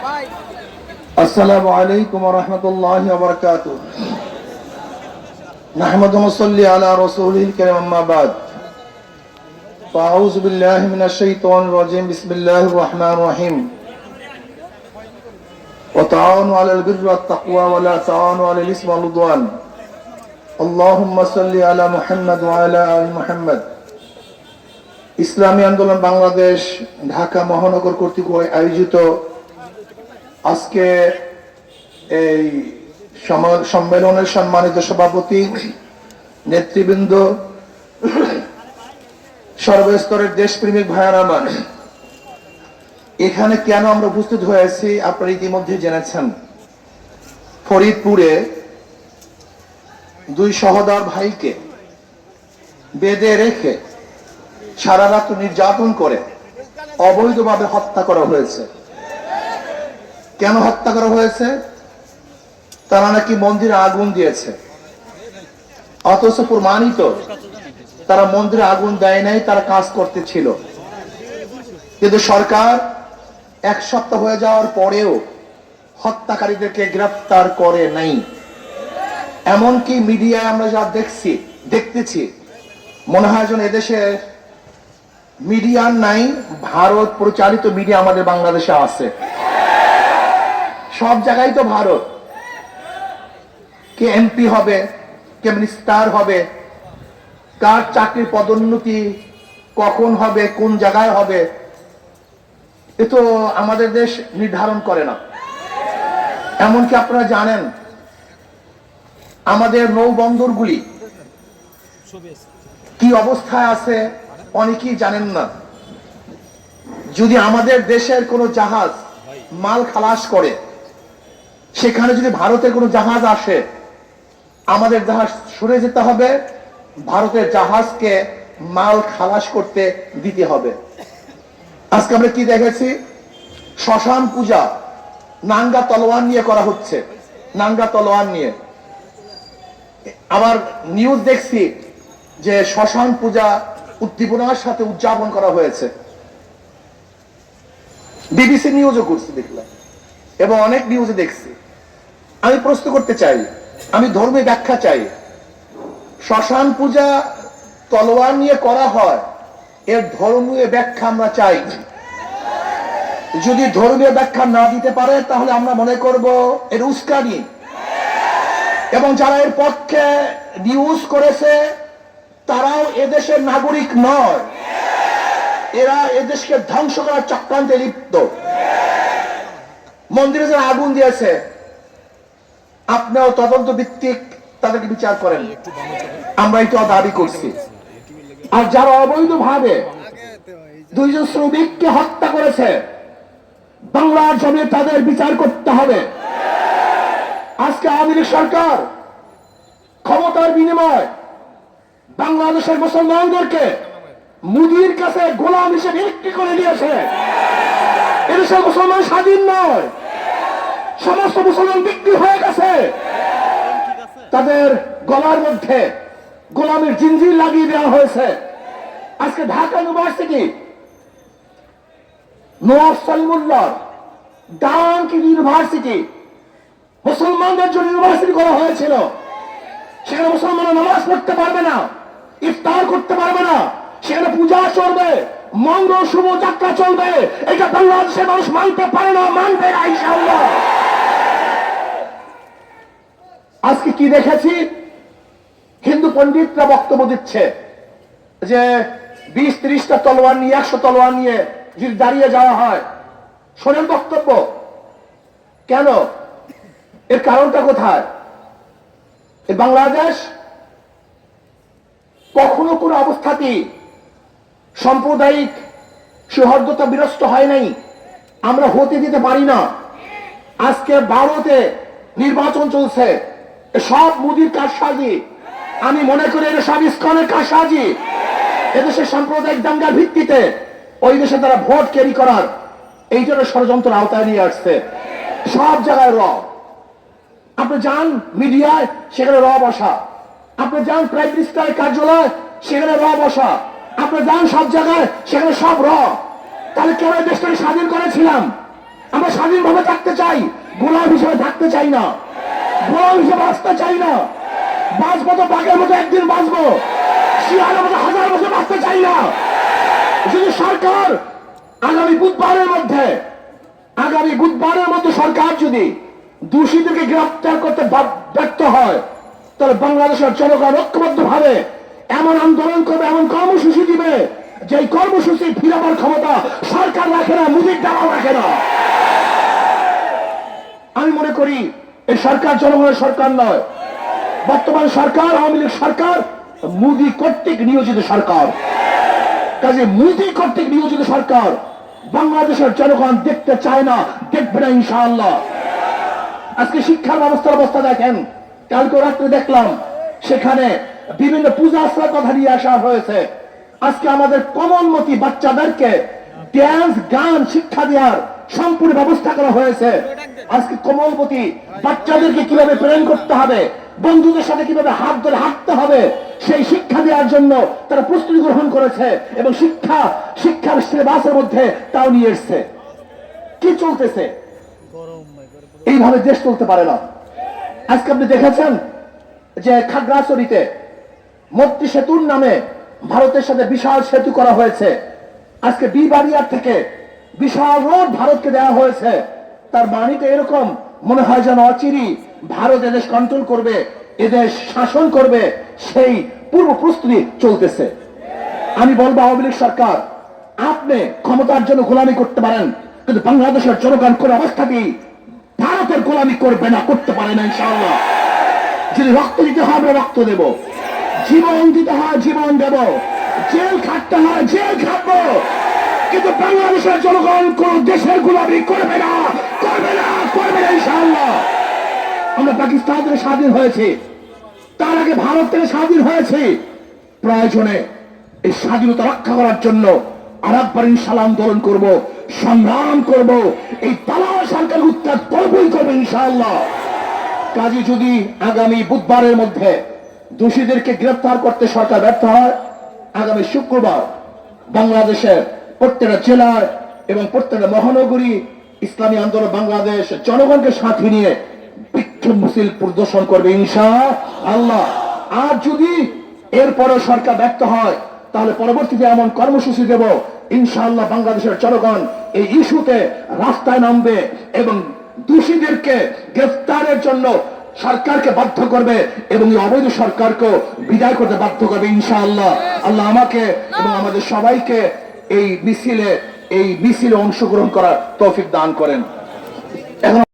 আসসালামু আলাইকুম ওয়া রাহমাতুল্লাহি ওয়া বারাকাতুহু। নাহমাদু ওয়া নুসাল্লি আলা রাসূলিল কারীম, আম্মা বাদ। ফাআউযু বিল্লাহি মিনাশ শাইতানির রাজীম। বিসমিল্লাহির রাহমানির রাহিম। ওয়া তাআওয়ানু আলাল বিররি ওয়াত তাকওয়া ওয়া লা তাআওয়ানু আলাল ইসমি ওয়াল উদওয়ান। আল্লাহুম্মা সাল্লি আলা মুহাম্মাদ ওয়া আলা আলি মুহাম্মাদ। ইসলামী আন্দোলন বাংলাদেশ ঢাকা মহানগর কর্তৃক আয়োজিত আজকে এই সম্মেলনের সম্মানিত সভাপতি, নেতৃবৃন্দ, সর্বস্তরের দেশপ্রেমিক ভাইয়েরা আমার, এখানে কেন আমরা উপস্থিত হয়েছি আপনারা ইতিমধ্যে জেনেছেন। ফরিদপুরে দুই সহোদর ভাইকে বেঁধে রেখে সারা রাত নির্যাতন করে অবৈধভাবে হত্যা করা হয়েছে। কেন হত্যা করা হয়েছে? তারা নাকি মন্দিরে আগুন দিয়েছে, অথচ প্রমাণিত তারা মন্দিরে আগুন দেয় নাই, তারা কাজ করতেছিল। কিন্তু সরকার এক সপ্তাহ হয়ে যাওয়ার পরেও হত্যাকারীদেরকে গ্রেফতার করে নাই। এমনকি মিডিয়ায় আমরা যা দেখতেছি, মনে হয় যেন এদেশে মিডিয়া নাই, ভারত পরিচালিত মিডিয়া আমাদের বাংলাদেশে আছে। সব জায়গায় তো ভারত, কে এমপি হবে, কে মিনিস্টার হবে, কার চাকরির পদোন্নতি কখন হবে, কোন জায়গায় হবে, এ তো আমাদের দেশ নির্ধারণ করে না। এমনকি আপনারা জানেন আমাদের নৌবন্দরগুলি কি অবস্থায় আছে অনেকেই জানেন না। যদি আমাদের দেশের কোনো জাহাজ মাল খালাস করে, সেখানে যদি ভারতের কোনো জাহাজ আসে, আমাদের জাহাজ সরে যেতে হবে, ভারতের জাহাজকে মাল খালাস করতে দিতে হবে। আজকে আমরা কি দেখেছি? শ্মশান পূজা নাঙ্গা তলোয়ার নিয়ে করা হচ্ছে, নাঙ্গা তলোয়ার নিয়ে। আবার নিউজ দেখছি যে শ্মশান পূজা উদ্দীপনার সাথে উদযাপন করা হয়েছে। বিবিসি নিউজও করছি দেখলাম, এবং অনেক নিউজে দেখছি। আমি প্রশ্ন করতে চাই, আমি ধর্মীয় ব্যাখ্যা চাই। শ্মশান পূজা তলোয়ার নিয়ে করা হয়, এর ধর্মীয় ব্যাখ্যা আমরা চাই। যদি ধর্মীয় ব্যাখ্যা না দিতে পারে, তাহলে আমরা মনে করব এর উস্কানি। এবং যারা এর পক্ষে নিউজ করেছে তারাও এদেশের নাগরিক নয়, এরা এদেশকে ধ্বংস করার চক্রান্তে লিপ্ত। মন্দিরে যারা আগুন দিয়েছে, আপনিও তদন্ত ভিত্তিক তাদেরকে বিচার করেন, আমরা এটা দাবি করছি। আর যারা অবৈধভাবে দুইজন শ্রমিককে হত্যা করেছে, বাংলার জমিনে তাদের বিচার করতে হবে। আজকে আওয়ামী লীগ সরকার ক্ষমতার বিনিময় বাংলাদেশের মুসলমানদেরকে মুদির কাছে গোলাম হিসেবে বিক্রি করে দিয়েছে। এদেশের মুসলমান স্বাধীন নয়, সমস্ত মুসলমান বিক্রি হয়ে গেছে। তাদের গলার মধ্যে গোলামের জিনজির লাগিয়ে দেওয়া হয়েছে। আজকে Dhaka university Nawab Salimullah donkey university মুসলমানদের জন্য ইউনিভার্সিটি করা হয়েছিল। সেখানে মুসলমানরা নামাজ পড়তে পারবে না, ইফতার করতে পারবে না, সেখানে পূজা চলবে, মঙ্গল শুভ যাত্রা চলবে। এটা বাংলাদেশের মানুষ মানতে পারে না, মানবে না ইনশাআল্লাহ। আজকে কি দেখেছি? হিন্দু পণ্ডিতরা বক্তব্য দিচ্ছে যে 20-30টা তলোয়ার নিয়ে, 100 তলোয়ার নিয়ে যদি দাঁড়িয়ে যাওয়া হয়। শোনেন বক্তব্য, কেন? এর কারণটা কোথায়? বাংলাদেশ কখনো কোনো অবস্থাতেই সাম্প্রদায়িক সৌহার্দ্যতা বিনষ্ট হয় নাই, আমরা হতে দিতে পারি না। আজকে ভারতে নির্বাচন চলছে, সব মুদির কারসাজি। আমি মনে করি এটা সব ইসকনের কারসাজি। এদেশের সাম্প্রদায়িক দাঙ্গার ভিত্তিতে ওই দেশে তারা ভোট ক্যারি করার এইটার ষড়যন্ত্র আওতায় নিয়ে আসছে। সব জায়গায় র, আপনি যান মিডিয়ায়, সেখানে র বসা। আপনি যান প্রাইম মিনিস্টারের কার্যালয়, সেখানে র বসা। আপনি যান সব জায়গায়, সেখানে সব র। তাহলে কেন দেশটাকে স্বাধীন করেছিলাম? আমরা স্বাধীনভাবে থাকতে চাই, গোলাম হিসেবে থাকতে চাই না, গোলাম হিসেবে বাঁচতে চাই না। বাঁচবো তো বাঘের মতো একদিন বাঁচবো, শিয়ালের মতো হাজার বছর বাঁচতে চাই না। যদি সরকার আগামী বুধবারের মধ্যে সরকার যদি দোষীদেরকে গ্রেফতার করতে ব্যর্থ হয়, তাহলে বাংলাদেশের জনগণ ঐক্যবদ্ধ ভাবে এমন আন্দোলন করবে, এমন কর্মসূচি দিবে, যে কর্মসূচি ফিরাবার ক্ষমতা সরকার রাখে না, মুদির ডালাও রাখে না। আমি মনে করি এই সরকার জনগণের সরকার নয়, বর্তমান সরকার আওয়ামী লীগ সরকার মোদী কর্তৃক নিয়োজিত সরকার। কাজে মোদী কর্তৃক নিয়োজিত সরকার বাংলাদেশের জনগণ দেখতে চায় না, দেখবে না ইনশাআল্লাহ। আজকে শিক্ষার ব্যবস্থার অবস্থা দেখেন, কালকে রাত্রে দেখলাম সেখানে বিভিন্ন পূজা আশ্রয়ের কথা নিয়ে আসা হয়েছে। আজকে আমাদের কমলমতি বাচ্চাদেরকে ড্যান্স গান শিক্ষা দেওয়ার সম্পূর্ণ ব্যবস্থা করা হয়েছে। আজকে কমলমতি বাচ্চাদেরকে কিভাবে প্রেরণ করতে হবে, বন্ধুদের সাথে কিভাবে হাত ধরে হাঁটতে হবে, সেই শিক্ষা দেওয়ার জন্য তারা প্রস্তুতি গ্রহণ করেছে এবং শিক্ষার সিলেবাসের মধ্যে তাও নিয়ে এসছে। কি চলতেছে? এইভাবে দেশ চলতে পারে না। আজকে আপনি দেখেছেন যে খাগড়াছড়িতে মৈত্রী সেতুর নামে ভারতের সাথে বিশাল সেতু করা হয়েছে। আজকে বিবাড়িয়ার থেকে বিশাল রোড ভারতকে দেওয়া হয়েছে। তার মানে তো এরকম মনে হয় যেন অচিরি ভারত এদেশ কন্ট্রোল করবে, এদেশ শাসন করবে, সেই পূর্ব প্রস্তুতি চলতেছে। আমি বলবো আওয়ামী লীগ সরকার, আপনি ক্ষমতার জন্য গোলামি করতে পারেন, কিন্তু বাংলাদেশের জনগণ কোন অবস্থাতেই ভারতের গোলামি করবে না, করতে পারে না ইনশাআল্লাহ। যদি রক্ত দিতে হয় আমরা রক্ত দেব, জীবন দিতে হয় জীবন দেব, জেল খাটতে হয় জেল খাটবো, কিন্তু বাংলাদেশের জনগণ কোন দেশের গোলামি করবে না, করবে না, করবে না ইনশাআল্লাহ। আমরা পাকিস্তান থেকে স্বাধীন হয়েছি, তার আগে ভারত থেকে স্বাধীন হয়েছে। প্রয়োজনে এই স্বাধীনতা রক্ষা করার জন্য আরেকবার ইনশাআল্লাহ আন্দোলন করব, সংগ্রাম করব, এই দালাল সরকার উত্থান করবই করবে ইনশাআল্লাহ। কাজে যদি আগামী বুধবারের মধ্যে দোষীদেরকে গ্রেফতার করতে সরকার ব্যর্থ হয়, আগামী শুক্রবার বাংলাদেশের প্রত্যেকটা জেলায় এবং প্রত্যেকটা মহানগরী ইসলামী আন্দোলন বাংলাদেশ জনগণকে সাথে নিয়ে বিক্ষোভ মিছিল প্রদর্শন করবে ইনশাআল্লাহ। আর যদি এরপরে সরকার ব্যর্থ হয়, তাহলে পরবর্তীতে এমন কর্মসূচি দেব ইনশাআল্লাহ। বাংলাদেশের জনগণ এই ইস্যুতে রাস্তায় নামবে এবং দোষীদেরকে গ্রেফতারের জন্য সরকারকে বাধ্য করবে এবং এই অবৈধ সরকারকে বিদায় করতে বাধ্য করবে ইনশাআল্লাহ। আল্লাহ আমাকে এবং আমাদের সবাইকে এই মিছিলে অংশগ্রহণ করার তৌফিক দান করেন।